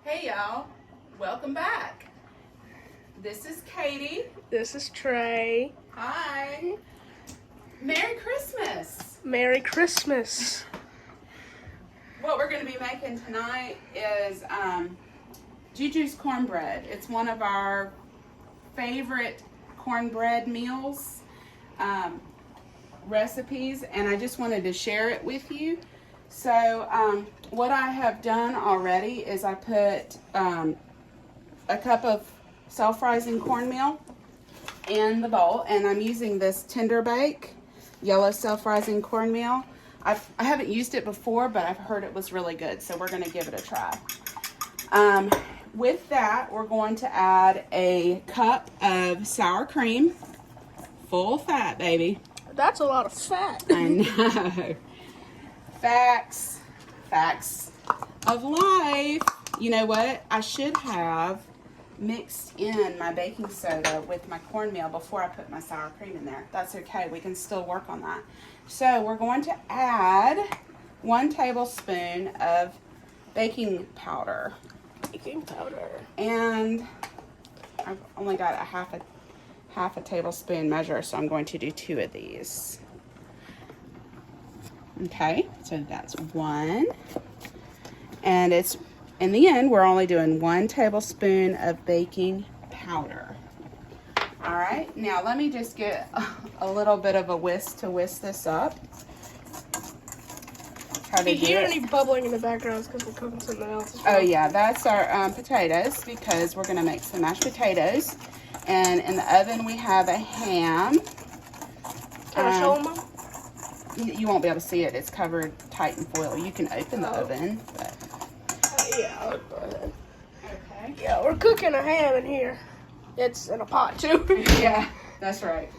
Hey y'all, welcome back. This is Katie. This is Trey. Hi. Merry Christmas. Merry Christmas. What we're going to be making tonight is JuJu's cornbread. It's one of our favorite cornbread meals, recipes, and I just wanted to share it with you. So what I have done already is I put a cup of self-rising cornmeal in the bowl, and I'm using this Tender Bake yellow self-rising cornmeal. I haven't used it before, but I've heard it was really good, so we're going to give it a try. With that, we're going to add a cup of sour cream, full fat, baby. That's a lot of fat. I know. Facts of life. You know what? I should have mixed in my baking soda with my cornmeal before I put my sour cream in there. That's okay. We can still work on that. So we're going to add 1 tablespoon of baking powder. Baking powder. And I've only got a half a tablespoon measure, so I'm going to do 2 of these. Okay, so that's 1. And it's, in the end, we're only doing 1 tablespoon of baking powder. All right, now let me just get a little bit of a whisk to whisk this up. If you hear any bubbling in the background, it's because we're cooking something else. Oh yeah, that's our potatoes, because we're gonna make some mashed potatoes. And in the oven we have a ham. Can I show them? You won't be able to see it. It's covered tight in foil. You can open the oven, but yeah, I'll go ahead. okay. Yeah, we're cooking a ham in here. It's in a pot too. Yeah, that's right.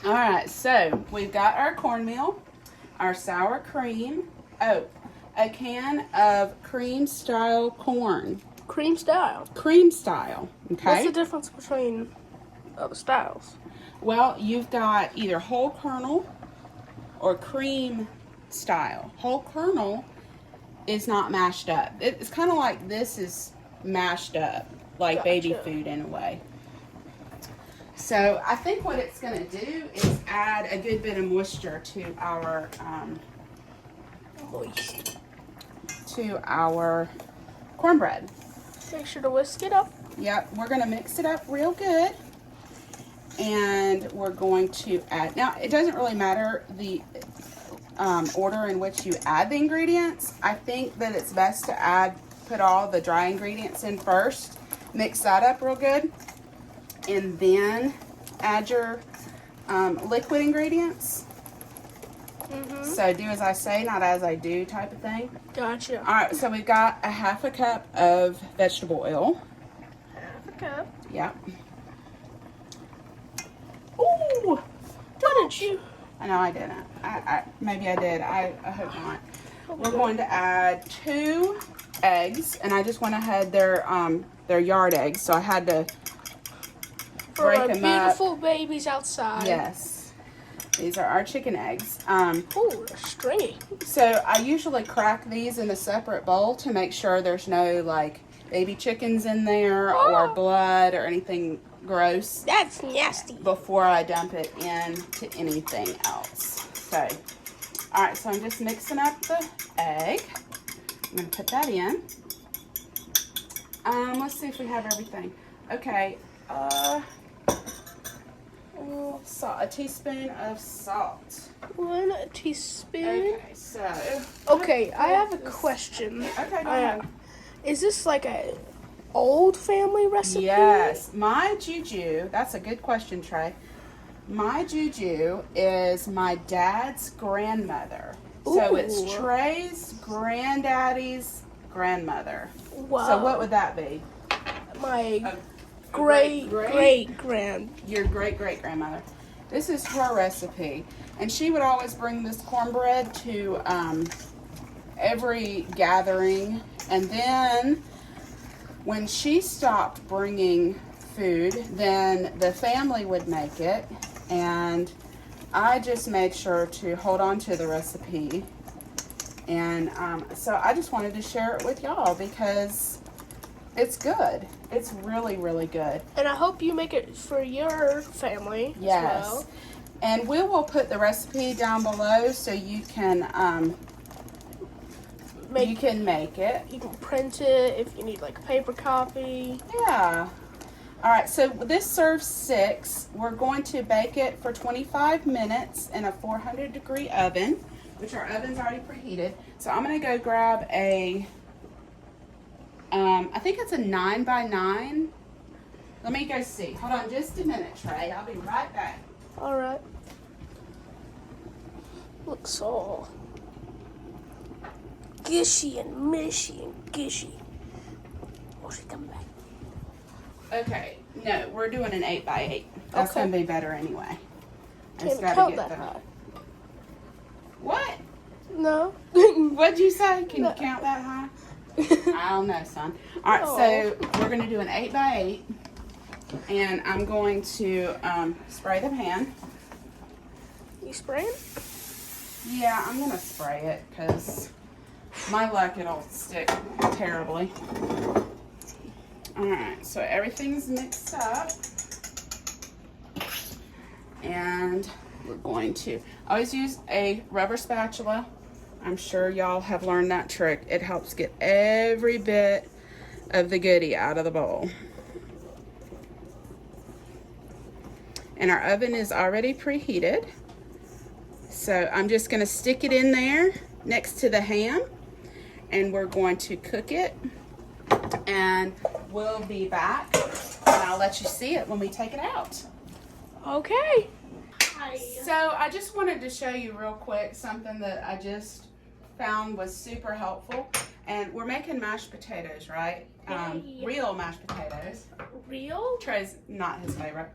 All right, so we've got our cornmeal, our sour cream. Oh, a can of cream style corn. Cream style. Cream style. Okay. What's the difference between the styles? Well, you've got either whole kernel or cream style. Whole kernel is not mashed up. It's kind of like this is mashed up, like Gotcha. baby food in a way. So I think what it's going to do is add a good bit of moisture to our cornbread. Make sure to whisk it up. Yep, we're going to mix it up real good. And we're going to add, now it doesn't really matter the order in which you add the ingredients. I think that it's best to put all the dry ingredients in first, mix that up real good, and then add your liquid ingredients. So do as I say, not as I do type of thing. Gotcha. All right, so we've got a half a cup of vegetable oil. Half a cup. Yep. Ooh! Didn't you? I know I didn't. Maybe I did. I hope not. We're going to add 2 eggs, and I just went ahead. They're yard eggs, so I had to break them up. For our beautiful babies outside. Yes, these are our chicken eggs. Ooh, they're stringy. So I usually crack these in a separate bowl to make sure there's no like baby chickens in there or blood or anything gross. That's nasty. Before I dump it into anything else. So, all right, so I'm just mixing up the egg. I'm gonna put that in. Let's see if we have everything. Okay, a teaspoon of salt. 1 teaspoon. Okay, so. Okay, I have a question. Okay, go ahead. Is this like a old family recipe? Yes, my JuJu, that's a good question, Trey. My JuJu is my dad's grandmother. Ooh. So it's Trey's granddaddy's grandmother. Wow. So what would that be? My great-great-grand. Your great-great-grandmother. This is her recipe. And she would always bring this cornbread to every gathering. And then when she stopped bringing food, then the family would make it, and I just made sure to hold on to the recipe And so I just wanted to share it with y'all because it's good. It's really, really good. And I hope you make it for your family Yes. as well. And we will put the recipe down below so you can make it. You can print it if you need like a paper copy. Yeah. All right, so this serves 6. We're going to bake it for 25 minutes in a 400-degree oven, which our oven's already preheated. So I'm going to go grab a, I think it's a 9x9. Let me go see. Hold on just a minute, Trey. I'll be right back. All right. Looks all gishy and mishy and gishy. Oh, she's coming back. Okay, no, we're doing an 8x8. That's Okay. going to be better anyway. Can't gotta count get that the- high. What? No. What'd you say? Can No. you count that high? I don't know, son. All right, so we're going to do an 8x8. And I'm going to spray the pan. You spraying? Yeah, I'm going to spray it because my luck, it'll stick terribly. Alright, so everything's mixed up. And we're going to always use a rubber spatula. I'm sure y'all have learned that trick. It helps get every bit of the goodie out of the bowl. And our oven is already preheated. So I'm just going to stick it in there next to the ham. And we're going to cook it. And we'll be back. And I'll let you see it when we take it out. Okay. So I just wanted to show you real quick something that I just found was super helpful. And we're making mashed potatoes, right? Yeah. Real mashed potatoes. Real? Trey's not his favorite.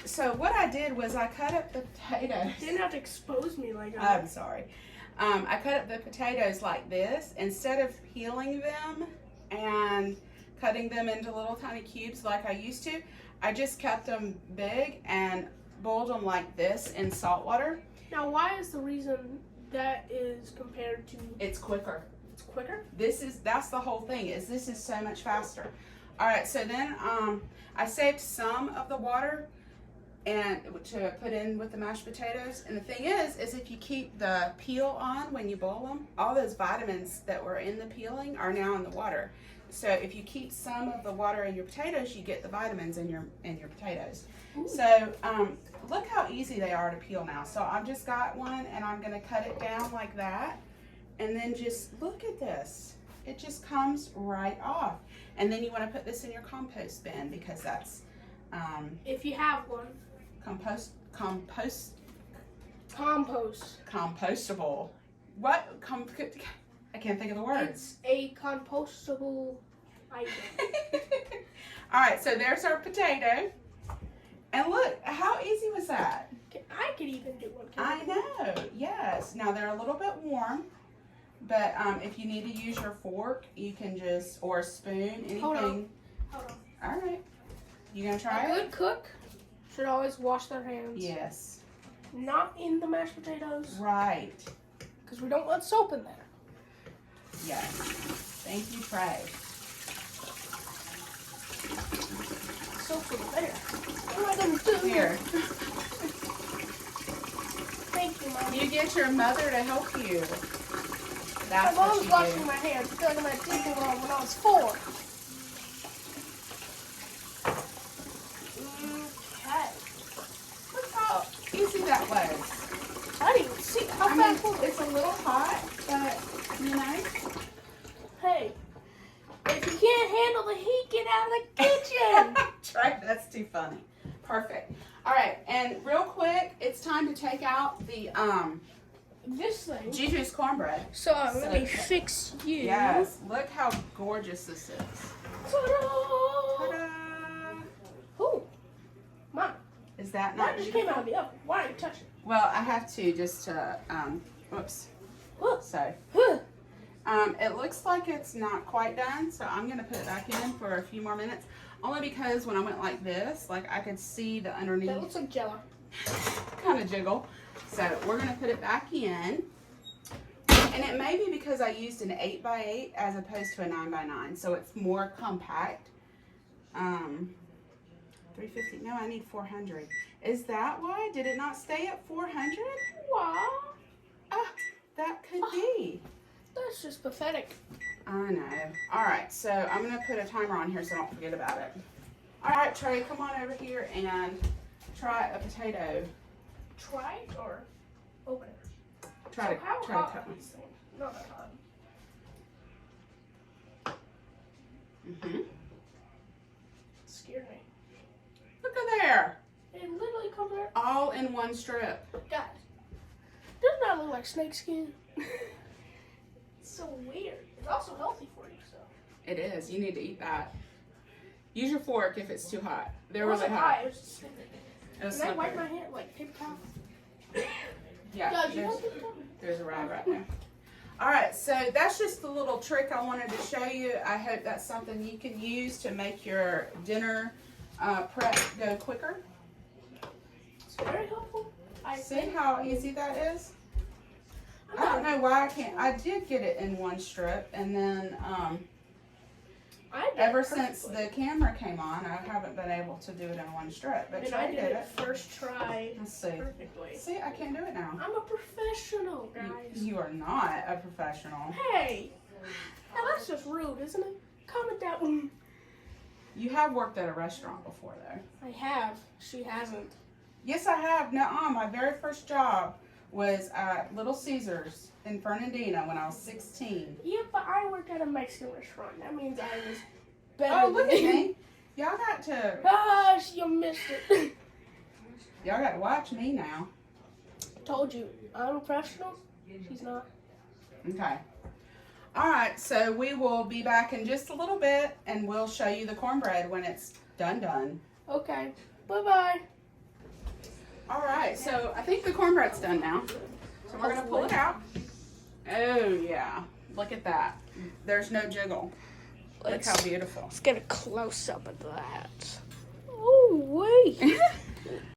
So what I did was I cut up the potatoes. You didn't have to expose me like I'm that. sorry. I cut up the potatoes like this. Instead of peeling them and cutting them into little tiny cubes like I used to, I just kept them big and boiled them like this in salt water. Now, why is the reason that is compared to It's quicker. it's quicker? That's the whole thing, is this is so much faster. All right, so then I saved some of the water and to put in with the mashed potatoes. And the thing is if you keep the peel on when you boil them, all those vitamins that were in the peeling are now in the water. So if you keep some of the water in your potatoes, you get the vitamins in your potatoes. Ooh. So look how easy they are to peel now. So I've just got one and I'm gonna cut it down like that. And then just look at this. It just comes right off. And then you wanna put this in your compost bin because that's If you have one. compostable. What? I can't think of the words. It's a compostable item. All right, so there's our potato. And look, how easy was that? I could even do one. I know, yes. Now they're a little bit warm, but if you need to use your fork, you can just, or a spoon, anything. Hold on. All right. You gonna try A it? good cook should always wash their hands. Yes. Not in the mashed potatoes, Right. because we don't want soap in there. Yes. Thank you, Trey. Soap in there. What am I going to do? Here. Thank you, Mom. You get your mother to help you. My That's mom's what you washing do. my hands. I feel like I'm at Disney World when I was 4. Okay. Look how easy that was. I didn't even see how I mean, fast was it. it's a little hot, but you know. Hey, if you can't handle the heat, get out of the kitchen. Trey, that's too funny. Perfect. All right, and real quick, it's time to take out the This thing. JuJu's cornbread. So let me fix you. Yes, look how gorgeous this is. Ta-da! Ta-da! Ooh, Mom, Is that not that just came out of the oven. Why are you touching it? Well, I have to just to, whoops. Huh. So, Huh. it looks like it's not quite done, so I'm going to put it back in for a few more minutes. Only because when I went like this, like I could see the That underneath looks like Jello. kind of jiggle. So we're going to put it back in. And it may be because I used an 8x8 as opposed to a 9x9, so it's more compact. 350. No, I need 400. Is that why? Did it not stay at 400? Wow. Ah, that could be. That's just pathetic. I know. All right, so I'm gonna put a timer on here so I don't forget about it. All right, Trey, come on over here and try a potato. Try it or open it? Try to How cut hot one. are these things? Not that hot. Mhm. Scared me. Look at there. It literally comes out. All in one strip. Guys, doesn't that look like snake skin? It's so weird. It's also healthy for you, so. It is. You need to eat that. Use your fork if it's too hot. They're It really wasn't hot. It was just slippery. It was Can I wipe slippery. my hand like paper towel? Yeah. Guys, you there's- want paper towel? There's a rag right there. All right, so that's just the little trick I wanted to show you. I hope that's something you can use to make your dinner prep go quicker. It's very helpful. See how easy that is? I don't know why I can't. I did get it in one strip, and then I did ever it since perfectly. the camera came on, I haven't been able to do it in one strip. But And Trey I did did it it. first try Let's see. perfectly. See, I can't do it now. I'm a professional, guys. You are not a professional. Hey, now that's just rude, isn't it? Comment down. You have worked at a restaurant before, though. I have. She hasn't. Yes, I have. Nuh-uh. My very first job was at Little Caesars in Fernandina when I was 16. Yeah, but I worked at a Mexican restaurant. That means I was better. Oh, look at than me. Y'all got to Gosh, you missed it. watch me now. Told you, I'm a professional. She's not. Okay. All right, so we will be back in just a little bit, and we'll show you the cornbread when it's done. Okay. Bye-bye. All right, so I think the cornbread's done now. So we're gonna pull it out. Oh yeah, look at that. There's no jiggle. Look how beautiful. Let's get a close-up of that. Oh, wait.